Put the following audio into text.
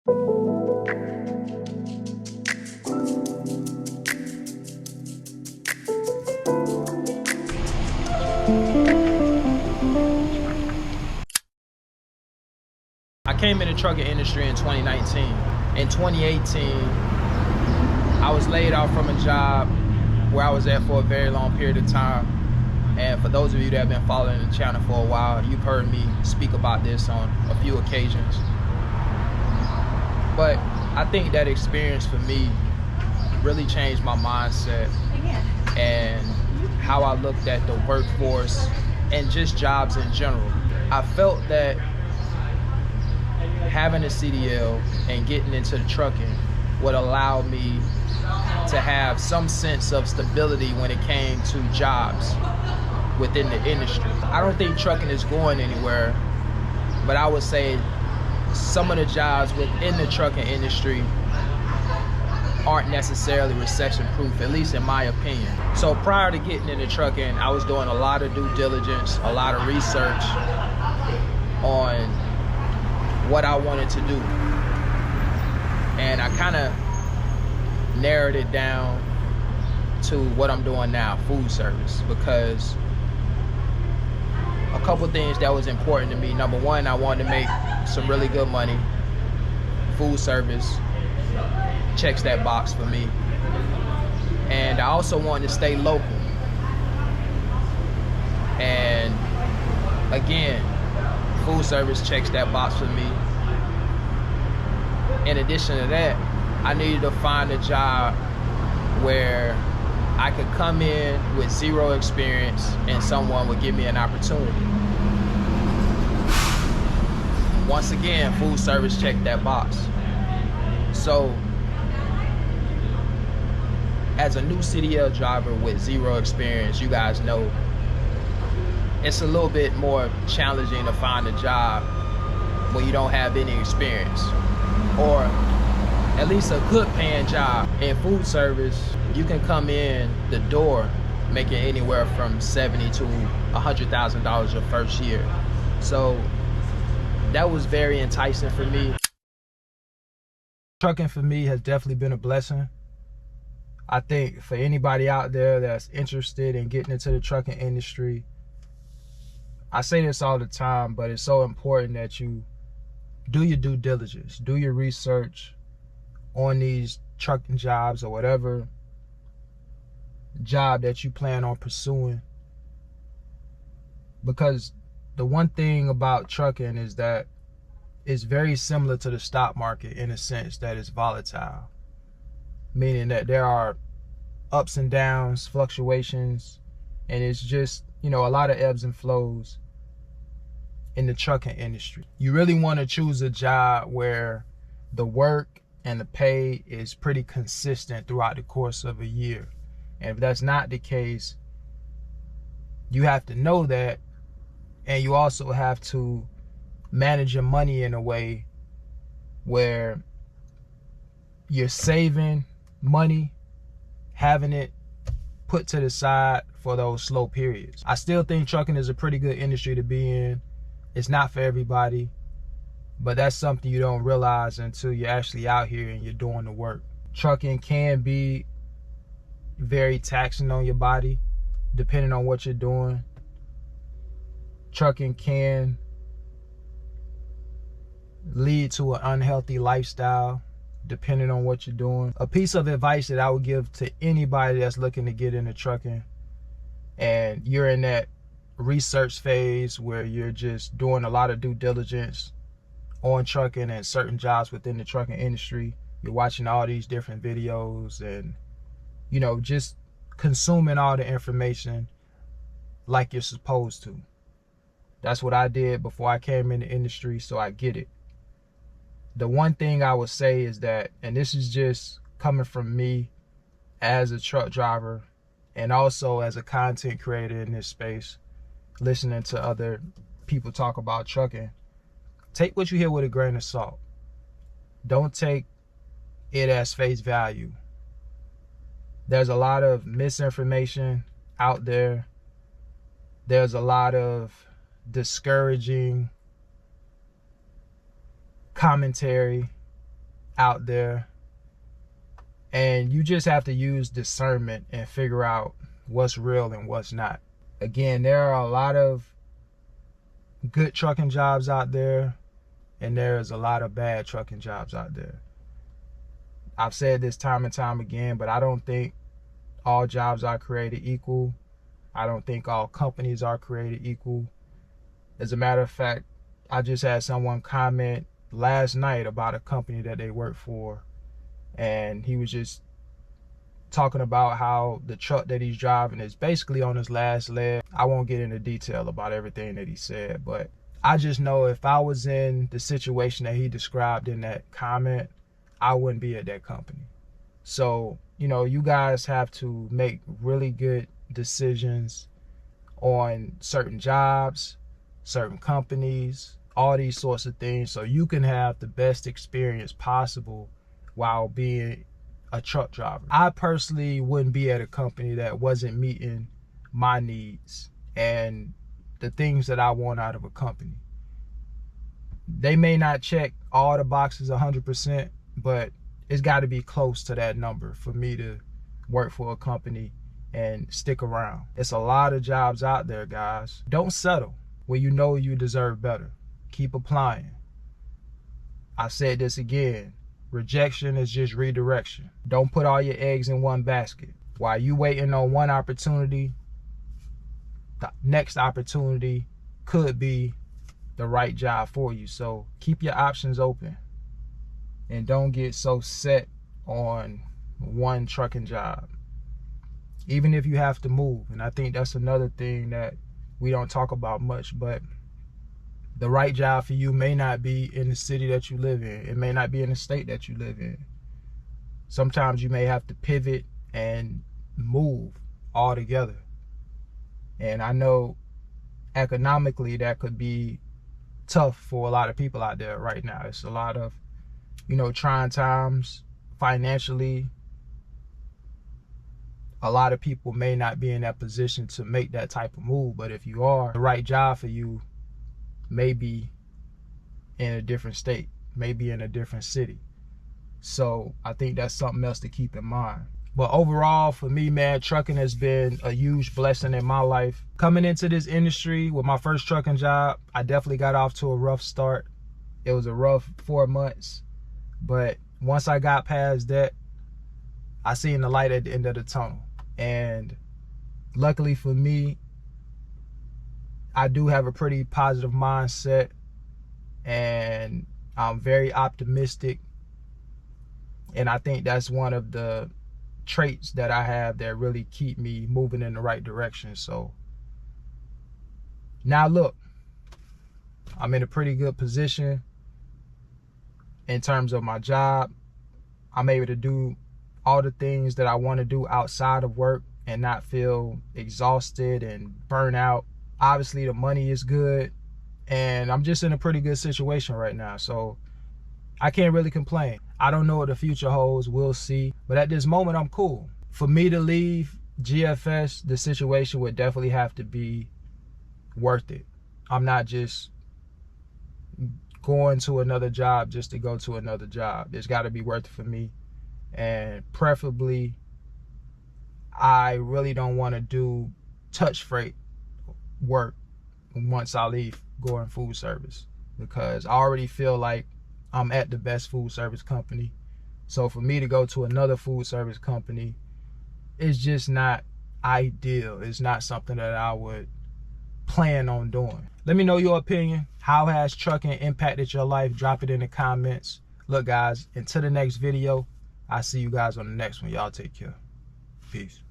I came in the trucking industry in 2019. In 2018, I was laid off from a job where I was at for a very long period of time. And for those of you that have been following the channel for a while, you've heard me speak about this on a few occasions. But I think that experience for me really changed my mindset and how I looked at the workforce and just jobs in general. I felt that having a CDL and getting into the trucking would allow me to have some sense of stability when it came to jobs within the industry. I don't think trucking is going anywhere, but I would say some of the jobs within the trucking industry aren't necessarily recession proof, at least in my opinion. So prior to getting into trucking, I was doing a lot of due diligence, a lot of research on what I wanted to do. And I kind of narrowed it down to what I'm doing now, food service, because a couple things that was important to me. Number one, I wanted to make some really good money. Food service checks that box for me. And I also wanted to stay local. And again, food service checks that box for me. In addition to that, I needed to find a job where I could come in with zero experience and someone would give me an opportunity. Once again, food service checked that box. So, as a new CDL driver with zero experience, you guys know it's a little bit more challenging to find a job when you don't have any experience, or at least a good paying job. In food service, you can come in the door making anywhere from $70,000 to $100,000 your first year. So that was very enticing for me. Trucking for me has definitely been a blessing. I think for anybody out there that's interested in getting into the trucking industry, I say this all the time, but it's so important that you do your due diligence, do your research on these trucking jobs or whatever job that you plan on pursuing. Because the one thing about trucking is that it's very similar to the stock market in a sense that it's volatile, meaning that there are ups and downs, fluctuations, and it's just, you know, a lot of ebbs and flows in the trucking industry. You really want to choose a job where the work and the pay is pretty consistent throughout the course of a year. And if that's not the case, you have to know that, and you also have to manage your money in a way where you're saving money, having it put to the side for those slow periods. I still think trucking is a pretty good industry to be in. It's not for everybody, but that's something you don't realize until you're actually out here and you're doing the work. Trucking can be very taxing on your body, depending on what you're doing. Trucking can lead to an unhealthy lifestyle, depending on what you're doing. A piece of advice that I would give to anybody that's looking to get into trucking, and you're in that research phase where you're just doing a lot of due diligence on trucking and certain jobs within the trucking industry. You're watching all these different videos and, you know, just consuming all the information like you're supposed to. That's what I did before I came in the industry, so I get it. The one thing I would say is that, and this is just coming from me as a truck driver and also as a content creator in this space, listening to other people talk about trucking, take what you hear with a grain of salt. Don't take it as face value. There's a lot of misinformation out there. There's a lot of discouraging commentary out there, and you just have to use discernment and figure out what's real and what's not. Again, there are a lot of good trucking jobs out there, and there's a lot of bad trucking jobs out there. I've said this time and time again, but I don't think all jobs are created equal. I don't think all companies are created equal. As a matter of fact, I just had someone comment last night about a company that they work for, and he was just talking about how the truck that he's driving is basically on his last leg. I won't get into detail about everything that he said, but I just know if I was in the situation that he described in that comment, I wouldn't be at that company. So, you know, you guys have to make really good decisions on certain jobs, certain companies, all these sorts of things, so you can have the best experience possible while being a truck driver. I personally wouldn't be at a company that wasn't meeting my needs and the things that I want out of a company. They may not check all the boxes 100%, but it's got to be close to that number for me to work for a company and stick around. It's a lot of jobs out there, guys. Don't settle when you know you deserve better. Keep applying. I said this again. Rejection is just redirection. Don't put all your eggs in one basket. While you waiting on one opportunity, the next opportunity could be the right job for you. So keep your options open and don't get so set on one trucking job, even if you have to move. And I think that's another thing that we don't talk about much, but the right job for you may not be in the city that you live in. It may not be in the state that you live in. Sometimes you may have to pivot and move altogether. And I know economically that could be tough for a lot of people out there right now. It's a lot of, you know, trying times financially. A lot of people may not be in that position to make that type of move, but if you are, the right job for you may be in a different state, maybe in a different city. So I think that's something else to keep in mind. But overall, for me, man, trucking has been a huge blessing in my life. Coming into this industry with my first trucking job, I definitely got off to a rough start. It was a rough 4 months, but once I got past that, I seen the light at the end of the tunnel. And luckily for me, I do have a pretty positive mindset, and I'm very optimistic. And I think that's one of the traits that I have that really keep me moving in the right direction. So now look, I'm in a pretty good position in terms of my job. I'm able to do all the things that I want to do outside of work and not feel exhausted and burn out. Obviously the money is good, and I'm just in a pretty good situation right now, so I can't really complain. I don't know what the future holds, we'll see, but at this moment I'm cool. For me to leave GFS, the situation would definitely have to be worth it. I'm not just going to another job just to go to another job. It's got to be worth it for me, and preferably I really don't want to do touch freight work once I leave going food service, because I already feel like I'm at the best food service company. So for me to go to another food service company, it's just not ideal. It's not something that I would plan on doing. Let me know your opinion. How has trucking impacted your life? Drop it in the comments. Look guys, until the next video, I'll see you guys on the next one. Y'all take care. Peace.